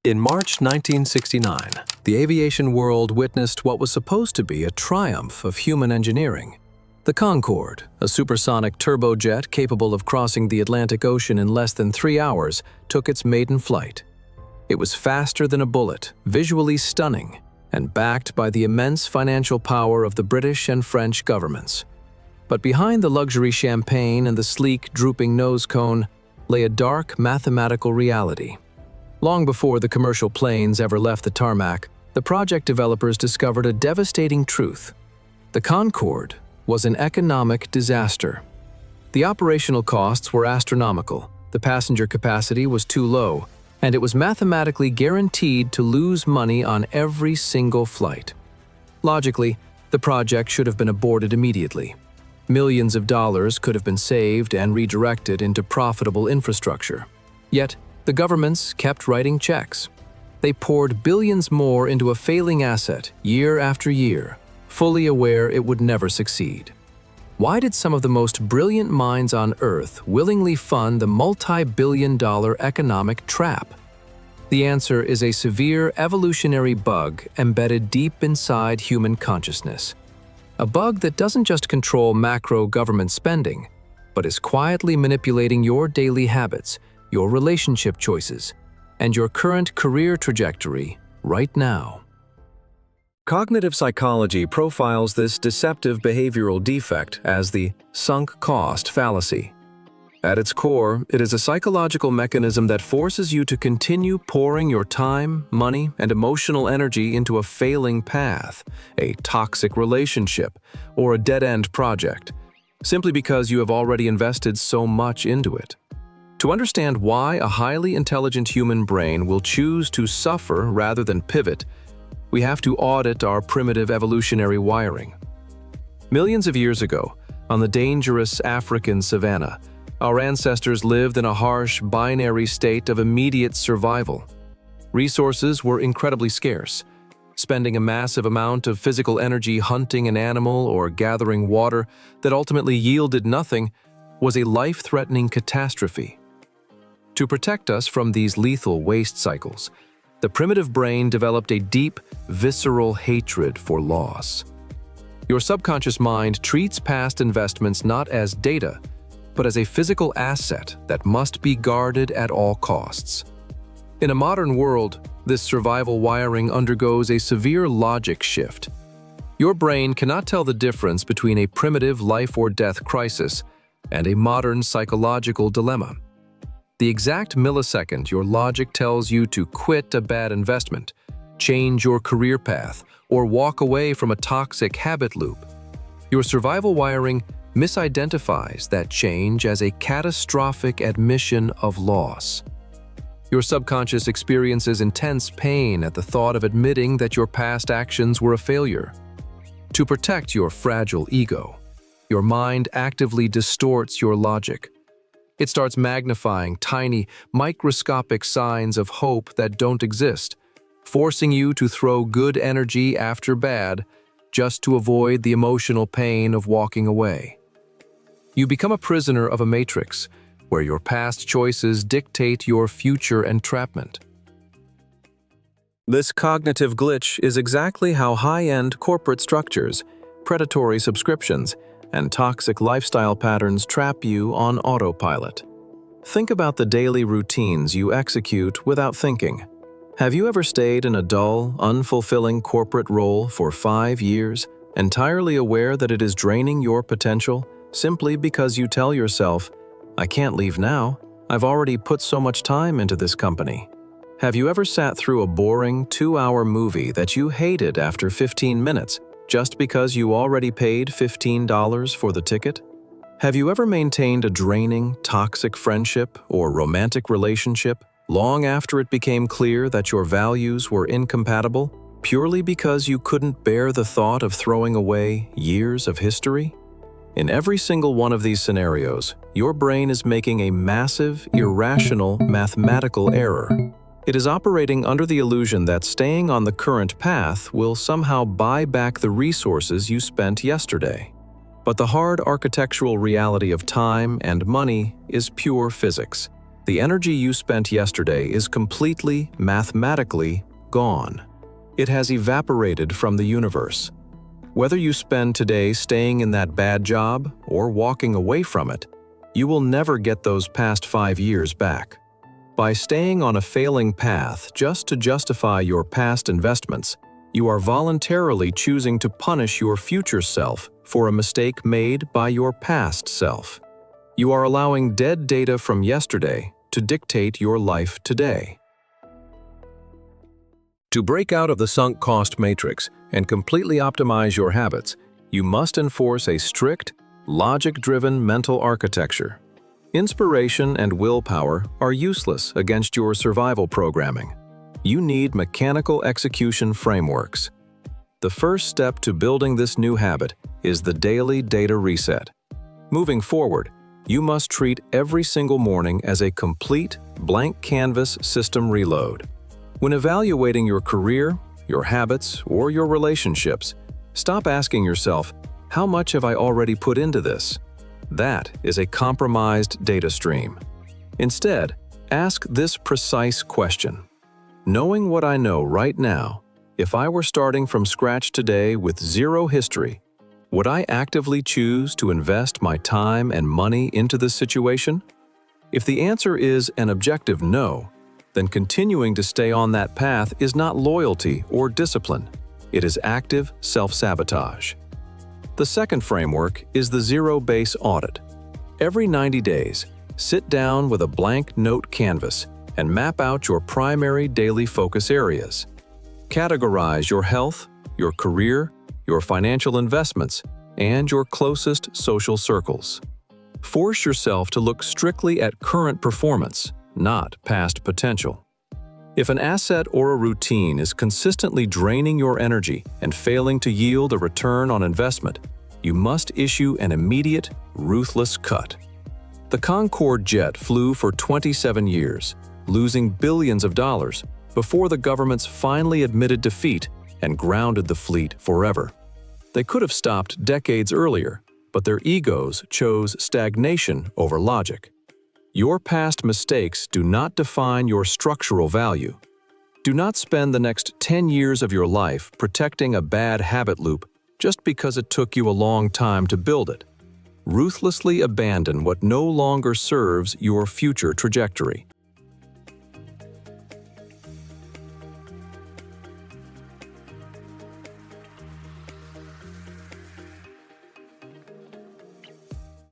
In March 1969, the aviation world witnessed what was supposed to be a triumph of human engineering. The Concorde, a supersonic turbojet capable of crossing the Atlantic Ocean in less than 3 hours, took its maiden flight. It was faster than a bullet, visually stunning, and backed by the immense financial power of the British and French governments. But behind the luxury champagne and the sleek, drooping nose cone lay a dark mathematical reality. Long before the commercial planes ever left the tarmac, the project developers discovered a devastating truth. The Concorde was an economic disaster. The operational costs were astronomical, the passenger capacity was too low, and it was mathematically guaranteed to lose money on every single flight. Logically, the project should have been aborted immediately. Millions of dollars could have been saved and redirected into profitable infrastructure. Yet, the governments kept writing checks. They poured billions more into a failing asset year after year, fully aware it would never succeed. Why did some of the most brilliant minds on Earth willingly fund the multi-billion-dollar economic trap? The answer is a severe evolutionary bug embedded deep inside human consciousness. A bug that doesn't just control macro government spending, but is quietly manipulating your daily habits, your relationship choices, and your current career trajectory right now. Cognitive psychology profiles this deceptive behavioral defect as the sunk cost fallacy. At its core, it is a psychological mechanism that forces you to continue pouring your time, money, and emotional energy into a failing path, a toxic relationship, or a dead-end project, simply because you have already invested so much into it. To understand why a highly intelligent human brain will choose to suffer rather than pivot, we have to audit our primitive evolutionary wiring. Millions of years ago, on the dangerous African savanna, our ancestors lived in a harsh, binary state of immediate survival. Resources were incredibly scarce. Spending a massive amount of physical energy hunting an animal or gathering water that ultimately yielded nothing was a life-threatening catastrophe. To protect us from these lethal waste cycles, the primitive brain developed a deep, visceral hatred for loss. Your subconscious mind treats past investments not as data, but as a physical asset that must be guarded at all costs. In a modern world, this survival wiring undergoes a severe logic shift. Your brain cannot tell the difference between a primitive life-or-death crisis and a modern psychological dilemma. The exact millisecond your logic tells you to quit a bad investment, change your career path, or walk away from a toxic habit loop, your survival wiring misidentifies that change as a catastrophic admission of loss. Your subconscious experiences intense pain at the thought of admitting that your past actions were a failure. To protect your fragile ego, your mind actively distorts your logic. It starts magnifying tiny, microscopic signs of hope that don't exist, forcing you to throw good energy after bad just to avoid the emotional pain of walking away. You become a prisoner of a matrix where your past choices dictate your future entrapment. This cognitive glitch is exactly how high-end corporate structures, predatory subscriptions, and toxic lifestyle patterns trap you on autopilot. Think about the daily routines you execute without thinking. Have you ever stayed in a dull, unfulfilling corporate role for 5 years, entirely aware that it is draining your potential, simply because you tell yourself, "I can't leave now, I've already put so much time into this company"? Have you ever sat through a boring 2-hour movie that you hated after 15 minutes, just because you already paid $15 for the ticket? Have you ever maintained a draining, toxic friendship or romantic relationship long after it became clear that your values were incompatible, purely because you couldn't bear the thought of throwing away years of history? In every single one of these scenarios, your brain is making a massive, irrational, mathematical error. It is operating under the illusion that staying on the current path will somehow buy back the resources you spent yesterday. But the hard architectural reality of time and money is pure physics. The energy you spent yesterday is completely, mathematically gone. It has evaporated from the universe. Whether you spend today staying in that bad job or walking away from it, you will never get those past 5 years back. By staying on a failing path just to justify your past investments, you are voluntarily choosing to punish your future self for a mistake made by your past self. You are allowing dead data from yesterday to dictate your life today. To break out of the sunk cost matrix and completely optimize your habits, you must enforce a strict, logic-driven mental architecture. Inspiration and willpower are useless against your survival programming. You need mechanical execution frameworks. The first step to building this new habit is the daily data reset. Moving forward, you must treat every single morning as a complete, blank canvas system reload. When evaluating your career, your habits, or your relationships, stop asking yourself, "How much have I already put into this?" That is a compromised data stream. Instead, ask this precise question. Knowing what I know right now, if I were starting from scratch today with zero history, would I actively choose to invest my time and money into this situation? If the answer is an objective no, then continuing to stay on that path is not loyalty or discipline. It is active self-sabotage. The second framework is the zero-base audit. Every 90 days, sit down with a blank note canvas and map out your primary daily focus areas. Categorize your health, your career, your financial investments, and your closest social circles. Force yourself to look strictly at current performance, not past potential. If an asset or a routine is consistently draining your energy and failing to yield a return on investment, you must issue an immediate, ruthless cut. The Concorde jet flew for 27 years, losing billions of dollars, before the governments finally admitted defeat and grounded the fleet forever. They could have stopped decades earlier, but their egos chose stagnation over logic. Your past mistakes do not define your structural value. Do not spend the next 10 years of your life protecting a bad habit loop just because it took you a long time to build it. Ruthlessly abandon what no longer serves your future trajectory.